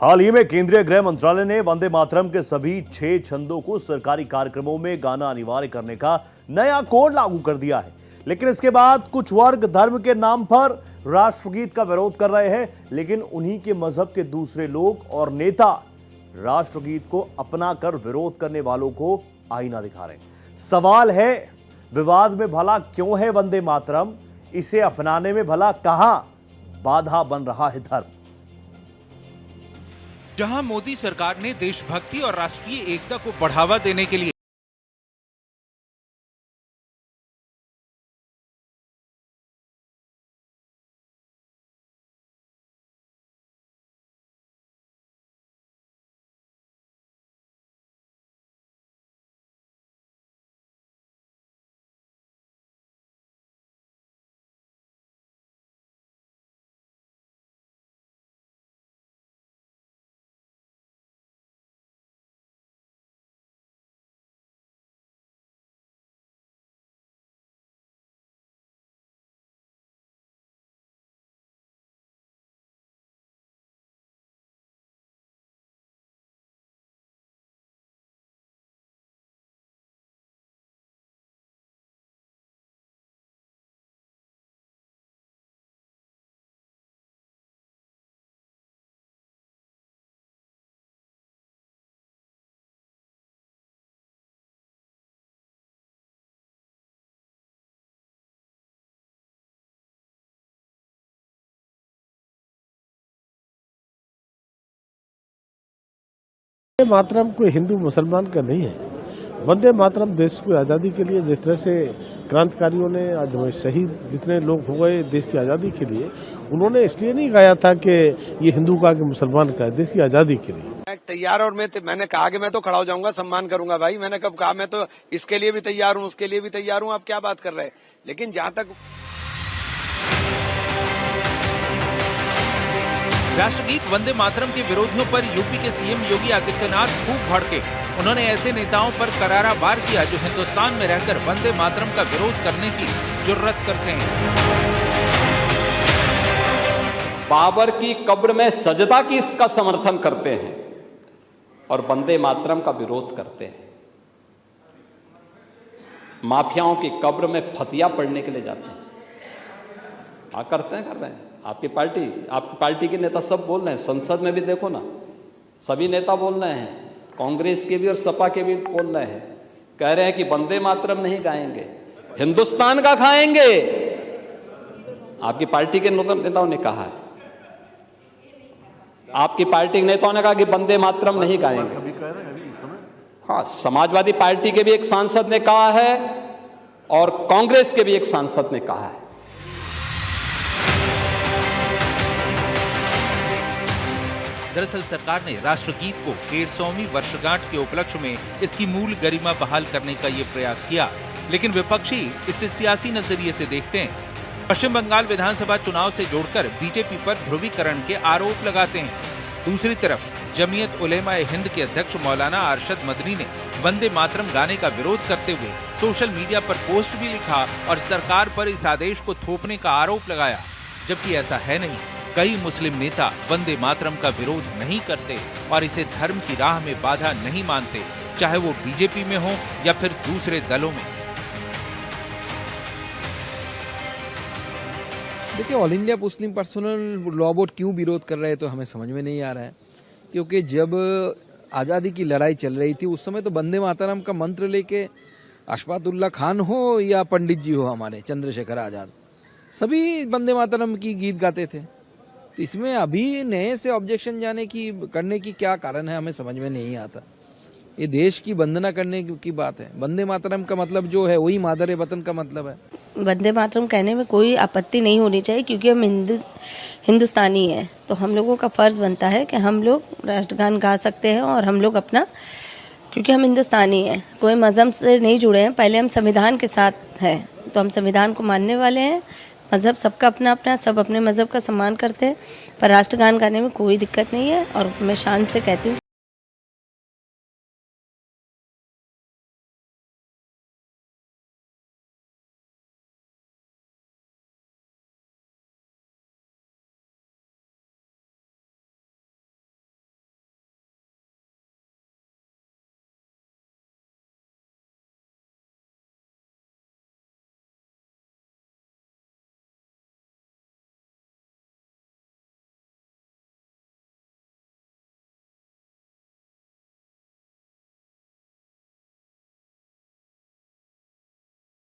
हाल ही में केंद्रीय गृह मंत्रालय ने वंदे मातरम के सभी 6 छंदों को सरकारी कार्यक्रमों में गाना अनिवार्य करने का नया कोड लागू कर दिया है। लेकिन इसके बाद कुछ वर्ग धर्म के नाम पर राष्ट्रगीत का विरोध कर रहे हैं, लेकिन उन्हीं के मजहब के दूसरे लोग और नेता राष्ट्रगीत को अपना कर विरोध करने वालों को आईना दिखा रहे हैं। सवाल है, विवाद में भला क्यों है वंदे मातरम? इसे अपनाने में भला कहां बाधा बन रहा है धर्म? जहां मोदी सरकार ने देशभक्ति और राष्ट्रीय एकता को बढ़ावा देने के लिए वंदे मातरम कोई हिंदू मुसलमान का नहीं है। वंदे मातरम देश को आज़ादी के लिए जिस तरह से क्रांतिकारियों ने आज शहीद जितने लोग हो गए देश की आज़ादी के लिए, उन्होंने इसलिए नहीं गाया था कि ये हिंदू का कि मुसलमान का है, देश की आज़ादी के लिए तैयार। और मैंने कहा कि मैं तो खड़ा हो जाऊंगा, सम्मान करूंगा भाई। मैंने कब कहा मैं तो इसके लिए भी तैयार हूं, उसके लिए भी तैयार हूं। आप क्या बात कर रहे हैं? लेकिन जहां तक राष्ट्रगीत वंदे मातरम के विरोधियों पर यूपी के सीएम योगी आदित्यनाथ खूब भड़के। उन्होंने ऐसे नेताओं पर करारा वार किया जो हिंदुस्तान में रहकर वंदे मातरम का विरोध करने की जुर्रत करते हैं। बाबर की कब्र में सजदा की इसका समर्थन करते हैं और वंदे मातरम का विरोध करते हैं। माफियाओं की कब्र में फतिया पढ़ने के लिए जाते हैं। करते हैं, कर रहे हैं। आपकी पार्टी के नेता सब बोल रहे हैं। संसद में भी देखो ना, सभी नेता बोल रहे हैं, कांग्रेस के भी और सपा के भी बोल रहे हैं। कह रहे हैं कि वंदे मातरम नहीं गाएंगे, हिंदुस्तान का खाएंगे। आपकी पार्टी के नेताओं ने कहा है, आपकी पार्टी के नेताओं ने कहा कि वंदे मातरम नहीं गाएंगे। हाँ, समाजवादी पार्टी के भी एक सांसद ने कहा है और कांग्रेस के भी एक सांसद ने कहा है। दरअसल सरकार ने राष्ट्रगीत को 150वीं वर्षगांठ के उपलक्ष्य में इसकी मूल गरिमा बहाल करने का ये प्रयास किया, लेकिन विपक्षी इसे सियासी नजरिए से देखते हैं। पश्चिम बंगाल विधानसभा चुनाव से जोड़कर बीजेपी पर ध्रुवीकरण के आरोप लगाते हैं। दूसरी तरफ जमीयत उलेमा ए हिंद के अध्यक्ष मौलाना अरशद मदनी ने वंदे मातरम गाने का विरोध करते हुए सोशल मीडिया पर पोस्ट भी लिखा और सरकार पर इस आदेश को थोपने का आरोप लगाया, जबकि ऐसा है नहीं। कई मुस्लिम नेता वंदे मातरम का विरोध नहीं करते और इसे धर्म की राह में बाधा नहीं मानते, चाहे वो बीजेपी में हो या फिर दूसरे दलों में। देखिए, all India Muslim personal law board क्यों विरोध कर रहे हैं तो हमें समझ में नहीं आ रहा है। क्योंकि जब आज़ादी की लड़ाई चल रही थी उस समय तो वंदे मातरम का मंत्र लेके अशफाकुल्ला खान हो या पंडित जी हो, हमारे चंद्रशेखर आजाद, सभी वंदे मातरम की गीत गाते थे। तो इसमें अभी नए से ऑब्जेक्शन करने की क्या कारण है, हमें समझ में नहीं आता। ये देश की वंदना करने की बात है। वंदे मातरम का मतलब जो है वही मादर वतन का मतलब है। वंदे मातरम कहने में कोई आपत्ति नहीं होनी चाहिए, क्योंकि हम हिंदुस्तानी हैं, तो हम लोगों का फर्ज बनता है कि हम लोग राष्ट्रगान गा सकते हैं। और हम लोग अपना, क्योंकि हम हिंदुस्तानी हैं, कोई मजहब से नहीं जुड़े हैं, पहले हम संविधान के साथ हैं, तो हम संविधान को मानने वाले हैं। मज़हब सबका अपना अपना, सब अपने मज़हब का सम्मान करते हैं, पर राष्ट्रगान गाने में कोई दिक्कत नहीं है। और मैं शान से कहती हूँ